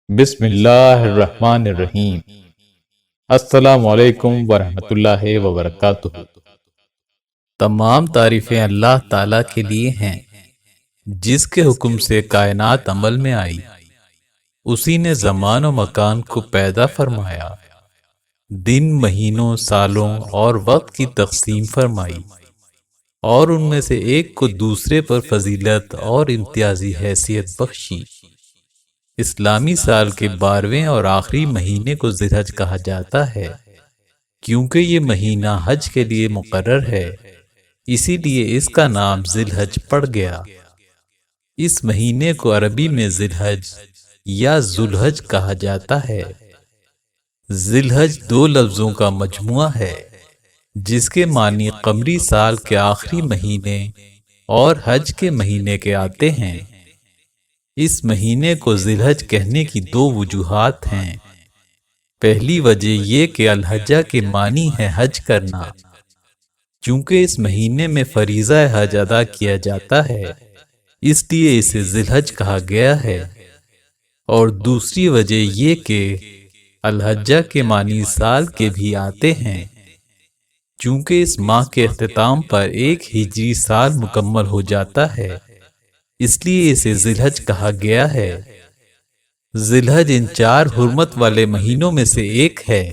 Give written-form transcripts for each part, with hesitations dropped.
بسم اللہ الرحمن الرحیم۔ السلام علیکم ورحمۃ اللہ وبرکاتہ۔ تمام تعریفیں اللہ تعالیٰ کے لیے ہیں جس کے حکم سے کائنات عمل میں آئی۔ اسی نے زمان و مکان کو پیدا فرمایا، دن، مہینوں، سالوں اور وقت کی تقسیم فرمائی، اور ان میں سے ایک کو دوسرے پر فضیلت اور امتیازی حیثیت بخشی۔ اسلامی سال کے 12ویں اور آخری مہینے کو ذی الحج کہا جاتا ہے کیونکہ یہ مہینہ حج کے لیے مقرر ہے، اسی لیے اس کا نام ذی الحج پڑ گیا۔ اس مہینے کو عربی میں ذی الحج یا ذو الحج کہا جاتا ہے۔ ذی الحج 2 لفظوں کا مجموعہ ہے جس کے معنی قمری سال کے آخری مہینے اور حج کے مہینے کے آتے ہیں۔ اس مہینے کو ذی الحج کہنے کی 2 وجوہات ہیں۔ پہلی وجہ یہ کہ الحجہ کے معنی ہے حج کرنا، چونکہ اس مہینے میں فریضہ حج ادا کیا جاتا ہے، اس لیے اسے ذی الحج کہا گیا ہے۔ اور دوسری وجہ یہ کہ الحجہ کے معنی سال کے بھی آتے ہیں، چونکہ اس ماہ کے اختتام پر ایک ہجری سال مکمل ہو جاتا ہے، اس لیے اسے ذی الحج کہا گیا ہے۔ ذی الحج ان 4 حرمت والے مہینوں میں سے ایک ہے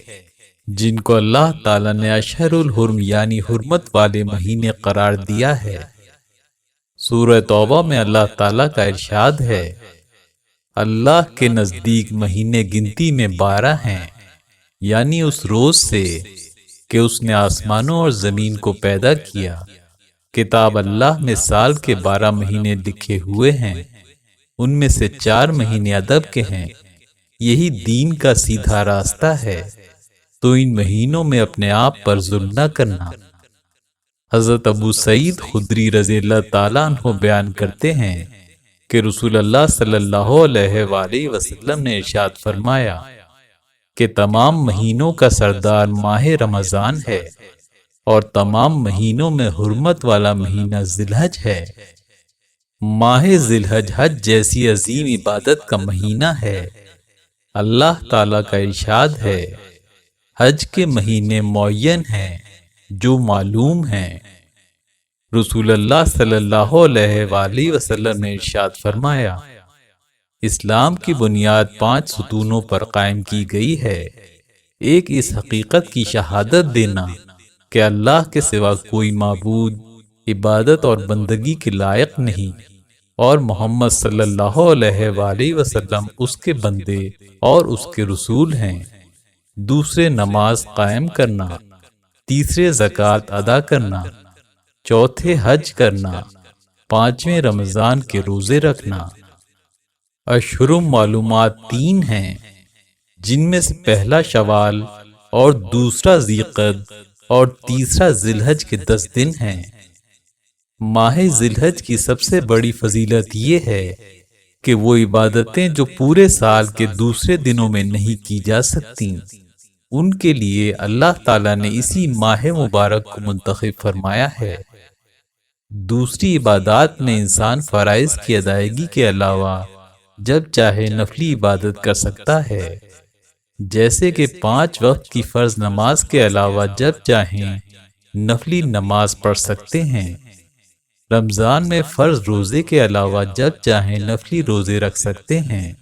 جن کو اللہ تعالیٰ نے اشہر الحرم یعنی حرمت والے مہینے قرار دیا ہے۔ سورہ توبہ میں اللہ تعالیٰ کا ارشاد ہے، اللہ کے نزدیک مہینے گنتی میں 12 ہیں، یعنی اس روز سے کہ اس نے آسمانوں اور زمین کو پیدا کیا۔ کتاب اللہ میں سال کے 12 مہینے لکھے ہوئے ہیں، ان میں سے 4 مہینے ادب کے ہیں۔ یہی دین کا سیدھا راستہ ہے، تو ان مہینوں میں اپنے آپ پر ظلم نہ کرنا۔ حضرت ابو سعید خدری رضی اللہ تعالیٰ عنہ بیان کرتے ہیں کہ رسول اللہ صلی اللہ علیہ وآلہ وسلم نے ارشاد فرمایا کہ تمام مہینوں کا سردار ماہ رمضان ہے، اور تمام مہینوں میں حرمت والا مہینہ ذی الحج ہے۔ ماہ ذی الحج حج جیسی عظیم عبادت کا مہینہ ہے۔ اللہ تعالیٰ کا ارشاد ہے، حج کے مہینے معین ہیں جو معلوم ہیں۔ رسول اللہ صلی اللہ علیہ وآلہ وسلم نے ارشاد فرمایا، اسلام کی بنیاد 5 ستونوں پر قائم کی گئی ہے۔ ایک، اس حقیقت کی شہادت دینا کہ اللہ کے سوا کوئی معبود عبادت اور بندگی کے لائق نہیں، اور محمد صلی اللہ علیہ وآلہ وسلم اس کے بندے اور اس کے رسول ہیں۔ دوسرے، نماز قائم کرنا۔ تیسرے، زکوٰۃ ادا کرنا۔ چوتھے، حج کرنا۔ 5ویں، رمضان کے روزے رکھنا۔ اشہرم معلومات 3 ہیں، جن میں سے پہلا شوال اور دوسرا ذی القعدہ اور تیسرا ذی الحج کے 10 دن ہیں۔ ماہ ذی الحج کی سب سے بڑی فضیلت یہ ہے کہ وہ عبادتیں جو پورے سال کے دوسرے دنوں میں نہیں کی جا سکتی، ان کے لیے اللہ تعالیٰ نے اسی ماہ مبارک کو منتخب فرمایا ہے۔ دوسری عبادات میں انسان فرائض کی ادائیگی کے علاوہ جب چاہے نفلی عبادت کر سکتا ہے، جیسے کہ 5 وقت کی فرض نماز کے علاوہ جب چاہیں نفلی نماز پڑھ سکتے ہیں۔ رمضان میں فرض روزے کے علاوہ جب چاہیں نفلی روزے رکھ سکتے ہیں۔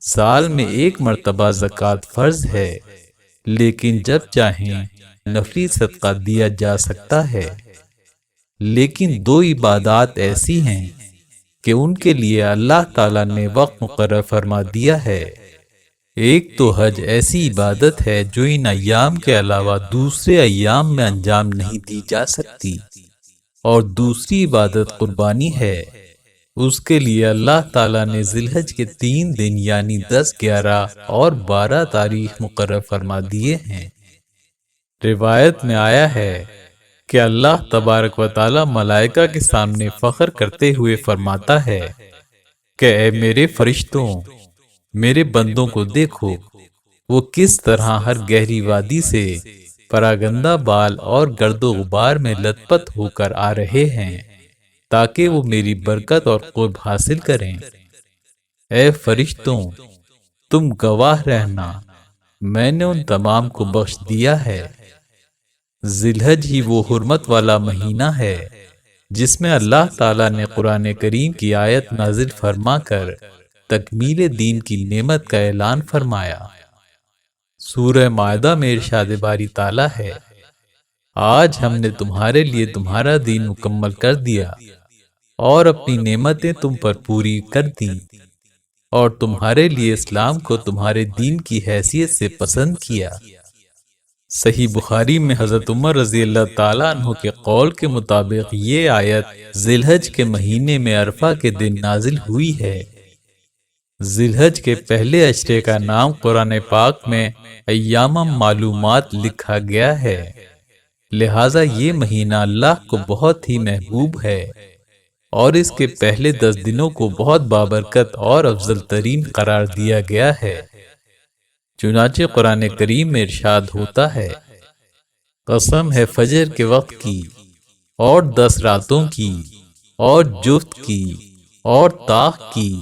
سال میں 1 مرتبہ زکوٰۃ فرض ہے، لیکن جب چاہیں نفلی صدقہ دیا جا سکتا ہے۔ لیکن 2 عبادات ایسی ہیں کہ ان کے لیے اللہ تعالیٰ نے وقت مقرر فرما دیا ہے۔ ایک تو حج ایسی عبادت ہے جو ان ایام کے علاوہ دوسرے ایام میں انجام نہیں دی جا سکتی، اور دوسری عبادت قربانی ہے۔ اس کے لیے اللہ تعالیٰ نے ذی الحج کے 3 دن یعنی 10، 11 اور 12 تاریخ مقرر فرما دیے ہیں۔ روایت میں آیا ہے کہ اللہ تبارک و تعالیٰ ملائکہ کے سامنے فخر کرتے ہوئے فرماتا ہے کہ اے میرے فرشتوں، میرے بندوں کو دیکھو، وہ کس طرح ہر گہری وادی سے پراگندہ بال اور گرد و غبار میں لت پت ہو کر آ رہے ہیں تاکہ وہ میری برکت اور قرب حاصل کریں۔ اے فرشتوں، تم گواہ رہنا میں نے ان تمام کو بخش دیا ہے۔ ذی الحج ہی وہ حرمت والا مہینہ ہے جس میں اللہ تعالیٰ نے قرآن کریم کی آیت نازل فرما کر تکمیل دین کی نعمت کا اعلان فرمایا۔ سورہ مائدہ میں ارشاد باری تعالیٰ ہے، آج ہم نے تمہارے لیے تمہارا دین مکمل کر دیا اور اپنی نعمتیں تم پر پوری کر دیں اور تمہارے لیے اسلام کو تمہارے دین کی حیثیت سے پسند کیا۔ صحیح بخاری میں حضرت عمر رضی اللہ تعالیٰ عنہ کے قول کے مطابق یہ آیت ذی الحج کے مہینے میں عرفہ کے دن نازل ہوئی ہے۔ ذی الحج کے پہلے عشرے کا نام قرآن پاک میں ایام معلومات لکھا گیا ہے، لہٰذا یہ مہینہ اللہ کو بہت ہی محبوب ہے اور اس کے پہلے 10 دنوں کو بہت بابرکت اور افضل ترین قرار دیا گیا ہے۔ چنانچہ قرآن کریم میں ارشاد ہوتا ہے، قسم ہے فجر کے وقت کی اور 10 راتوں کی اور جفت کی اور طاق کی۔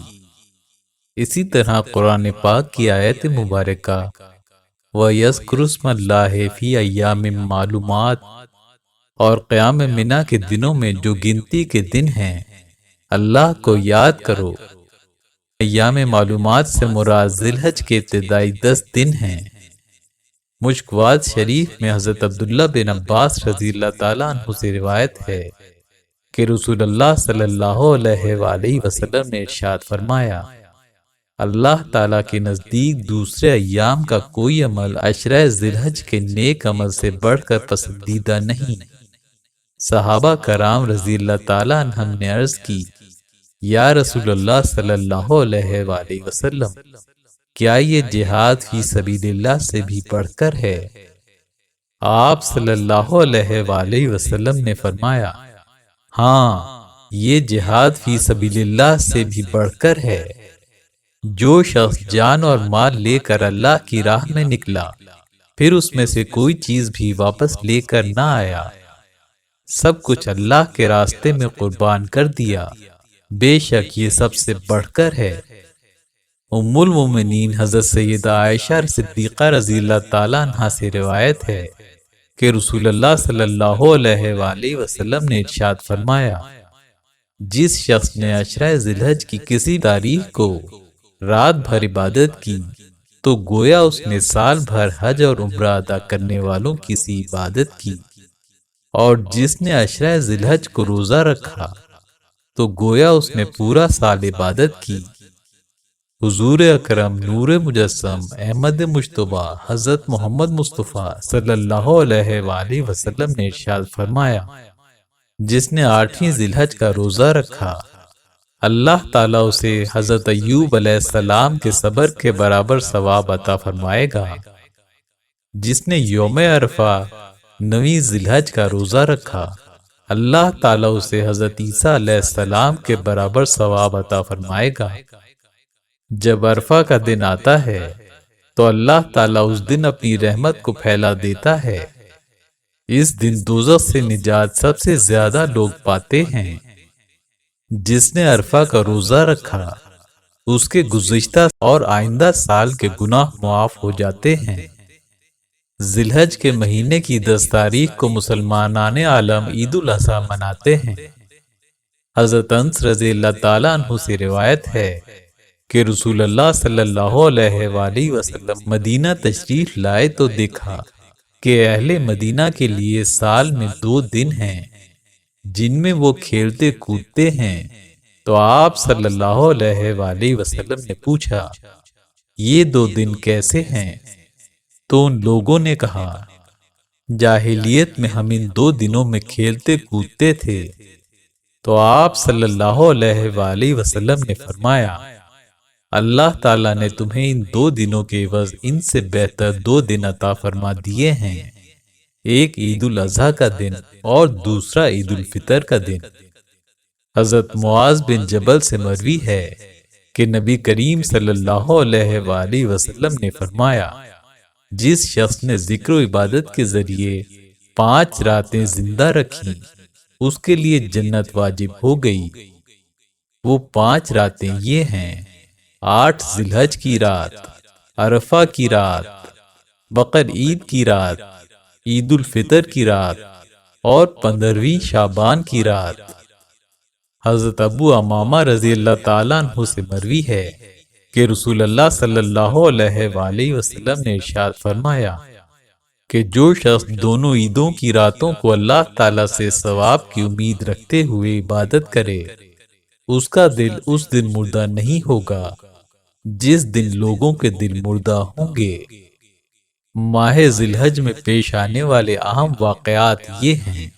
اسی طرح قرآن پاک کی آیت مبارکہ وَيَذْكُرُ اسْمَ اللَّهِ فِي أَيَّامٍ مَّعْلُومَاتٍ اور قیام منا کے دنوں میں جو گنتی کے دن ہیں اللہ کو یاد کرو۔ ایام معلومات سے مراد ذی الحج کے ابتدائی 10 دن ہیں۔ مشکوات شریف میں حضرت عبداللہ بن عباس رضی اللہ تعالیٰ عنہ سے روایت ہے کہ رسول اللہ صلی اللہ علیہ وآلہ وسلم نے ارشاد فرمایا، اللہ تعالیٰ کے نزدیک دوسرے ایام کا کوئی عمل عشرہ ذی الحج کے نیک عمل سے بڑھ کر پسندیدہ نہیں۔ صحابہ کرام رضی اللہ تعالیٰ عنہم نے عرض کی، یا رسول اللہ صلی اللہ علیہ وآلہ وسلم، کیا یہ جہاد فی سبیل اللہ سے بھی بڑھ کر ہے؟ آپ صلی اللہ علیہ وآلہ وسلم نے فرمایا، ہاں یہ جہاد فی سبیل اللہ سے بھی بڑھ کر ہے۔ جو شخص جان اور مال لے کر اللہ کی راہ میں نکلا پھر اس میں سے کوئی چیز بھی واپس لے کر نہ آیا، سب کچھ اللہ کے راستے میں قربان کر دیا، بے شک یہ سب سے بڑھ کر ہے۔ ام المومنین حضرت سیدہ عائشہ صدیقہ رضی اللہ تعالیٰ عنہا سے روایت ہے کہ رسول اللہ صلی اللہ علیہ وآلہ وسلم نے ارشاد فرمایا، جس شخص نے عشرہ ذی الحج کی کسی تاریخ کو رات بھر عبادت کی تو گویا اس نے سال بھر حج اور عمرہ ادا کرنے والوں کی سی عبادت کی، اور جس نے عشرہ ذی الحج کو روزہ رکھا تو گویا اس نے پورا سال عبادت کی۔ حضور اکرم نور مجسم احمد مجتبیٰ حضرت محمد مصطفیٰ صلی اللہ علیہ وآلہ وسلم نے ارشاد فرمایا، جس نے 8ویں ذی الحج کا روزہ رکھا اللہ تعالیٰ اسے حضرت ایوب علیہ السلام کے صبر کے برابر ثواب عطا فرمائے گا۔ جس نے یوم عرفہ 9ویں ذی الحج کا روزہ رکھا اللہ تعالیٰ اسے حضرت عیسیٰ علیہ السلام کے برابر ثواب عطا فرمائے گا۔ جب عرفہ کا دن آتا ہے تو اللہ تعالیٰ اس دن اپنی رحمت کو پھیلا دیتا ہے۔ اس دن دوزخ سے نجات سب سے زیادہ لوگ پاتے ہیں۔ جس نے عرفہ کا روزہ رکھا اس کے گزشتہ اور آئندہ سال کے گناہ معاف ہو جاتے ہیں۔ ذی الحج کے مہینے کی 10 تاریخ کو مسلمانان عالم عید الاضحیٰ مناتے ہیں۔ حضرت انس رضی اللہ تعالیٰ عنہ سے روایت ہے کہ رسول اللہ صلی اللہ علیہ وآلہ وسلم مدینہ تشریف لائے تو دیکھا کہ اہل مدینہ کے لیے سال میں 2 دن ہیں جن میں وہ کھیلتے کودتے ہیں، تو آپ صلی اللہ علیہ وآلہ وسلم نے پوچھا، یہ 2 دن کیسے ہیں؟ تو ان لوگوں نے کہا، جاہلیت میں ہم ان 2 دنوں میں کھیلتے کودتے تھے۔ تو آپ صلی اللہ علیہ وآلہ وسلم نے فرمایا، اللہ تعالیٰ نے تمہیں ان 2 دنوں کے عوض ان سے بہتر 2 دن عطا فرما دیے ہیں، ایک عید الاضحیٰ کا دن اور دوسرا عید الفطر کا دن۔ حضرت معاذ بن جبل سے مروی ہے کہ نبی کریم صلی اللہ علیہ وآلہ وسلم نے فرمایا، جس شخص نے ذکر و عبادت کے ذریعے 5 راتیں زندہ رکھیں اس کے لیے جنت واجب ہو گئی۔ وہ 5 راتیں یہ ہیں، 8 ذی الحج کی رات، عرفہ کی رات، بقر عید کی رات، عید الفطر کی رات اور 15ویں شعبان کی رات۔ حضرت ابو امامہ رضی اللہ تعالیٰ عنہ سے مروی ہے کہ رسول اللہ صلی اللہ علیہ وآلہ وسلم نے ارشاد فرمایا کہ جو شخص دونوں عیدوں کی راتوں کو اللہ تعالیٰ سے ثواب کی امید رکھتے ہوئے عبادت کرے، اس کا دل اس دن مردہ نہیں ہوگا جس دن لوگوں کے دل مردہ ہوں گے۔ ماہ ذی الحج میں پیش آنے والے اہم واقعات یہ ہیں: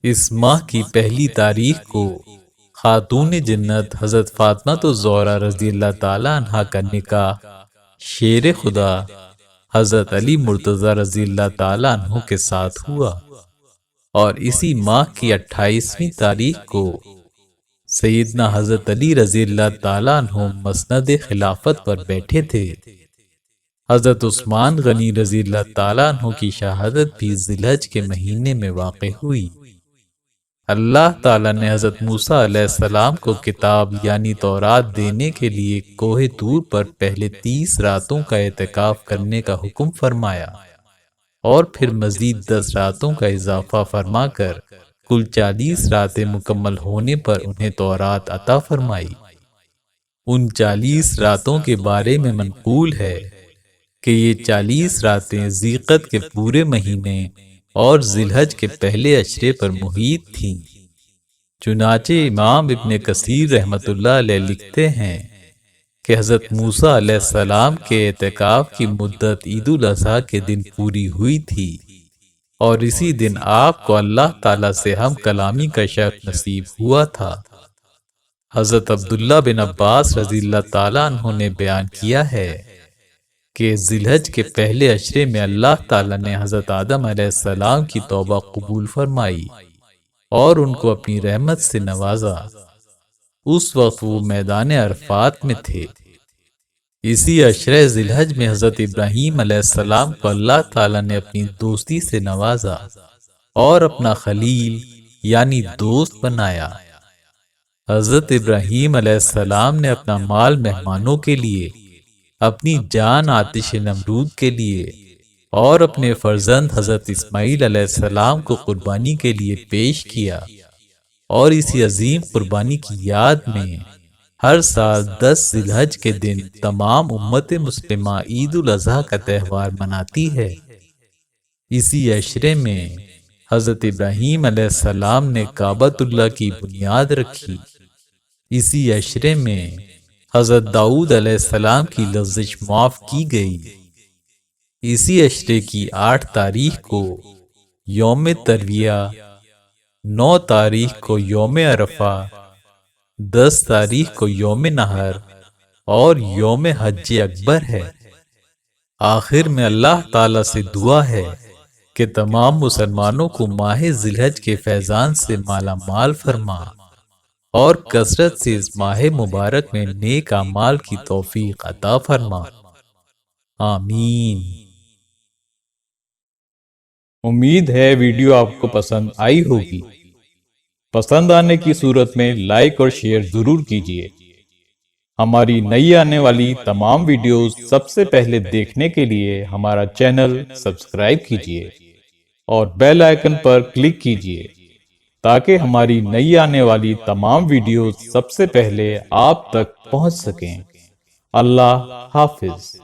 اس ماہ کی پہلی تاریخ کو خاتون جنت حضرت فاطمہ الزہرا رضی اللہ تعالیٰ عنہا کا نکاح شیر خدا حضرت علی مرتضی رضی اللہ تعالیٰ عنہ کے ساتھ ہوا، اور اسی ماہ کی 28ویں تاریخ کو سیدنا حضرت علی رضی اللہ تعالیٰ عنہ مسند خلافت پر بیٹھے تھے۔ حضرت عثمان غنی رضی اللہ تعالیٰ عنہ کی شہادت بھی ذی الحج کے مہینے میں واقع ہوئی۔ اللہ تعالیٰ نے حضرت موسیٰ علیہ السلام کو کتاب یعنی تورات دینے کے لیے کوہ طور پر پہلے 30 راتوں کا اعتکاف کرنے کا حکم فرمایا، اور پھر مزید 10 راتوں کا اضافہ فرما کر کل 40 راتیں مکمل ہونے پر انہیں تورات عطا فرمائی۔ ان 40 راتوں کے بارے میں منقول ہے کہ یہ 40 راتیں ذی القعدہ کے پورے مہینے اور ذی الحج کے پہلے عشرے پر محیط تھیں۔ چنانچہ امام ابن کثیر رحمۃ اللہ علیہ لکھتے ہیں کہ حضرت موسیٰ علیہ السلام کے اعتکاف کی مدت عید الاضحیٰ کے دن پوری ہوئی تھی، اور اسی دن آپ کو اللہ تعالیٰ سے ہم کلامی کا شرف نصیب ہوا تھا۔ حضرت عبداللہ بن عباس رضی اللہ تعالیٰ عنہ نے بیان کیا ہے کہ ذی الحج کے پہلے عشرے میں اللہ تعالیٰ نے حضرت آدم علیہ السلام کی توبہ قبول فرمائی اور ان کو اپنی رحمت سے نوازا۔ اس وقت وہ میدان عرفات میں تھے۔ اسی عشرہ ذی الحج میں حضرت ابراہیم علیہ السلام کو اللہ تعالیٰ نے اپنی دوستی سے نوازا اور اپنا خلیل یعنی دوست بنایا۔ حضرت ابراہیم علیہ السلام نے اپنا مال مہمانوں کے لیے، اپنی جان آتش نمرود کے لیے اور اپنے فرزند حضرت اسماعیل علیہ السلام کو قربانی کے لیے پیش کیا، اور اسی عظیم قربانی کی یاد میں ہر سال 10 ذی الحج کے دن تمام امت مسلمہ عید الاضحیٰ کا تہوار مناتی ہے۔ اسی عشرے میں حضرت ابراہیم علیہ السلام نے کعبۃ اللہ کی بنیاد رکھی۔ اسی عشرے میں حضرت داؤد علیہ السلام کی لغزش معاف کی گئی۔ اسی عشرے کی 8 تاریخ کو یوم ترویہ، 9 تاریخ کو یوم عرفہ، 10 تاریخ کو یوم نحر اور یوم حج اکبر ہے۔ آخر میں اللہ تعالیٰ سے دعا ہے کہ تمام مسلمانوں کو ماہ ذی الحج کے فیضان سے مالا مال فرما اور کثرت سے اس ماہ مبارک میں نیک اعمال کی توفیق عطا فرما۔ آمین۔ امید ہے ویڈیو آپ کو پسند آئی ہوگی۔ پسند آنے کی صورت میں لائک اور شیئر ضرور کیجیے۔ ہماری نئی آنے والی تمام ویڈیوز سب سے پہلے دیکھنے کے لیے ہمارا چینل سبسکرائب کیجیے اور بیل آئیکن پر کلک کیجیے تاکہ ہماری نئی آنے والی تمام ویڈیوز سب سے پہلے آپ تک پہنچ سکیں۔ اللہ حافظ۔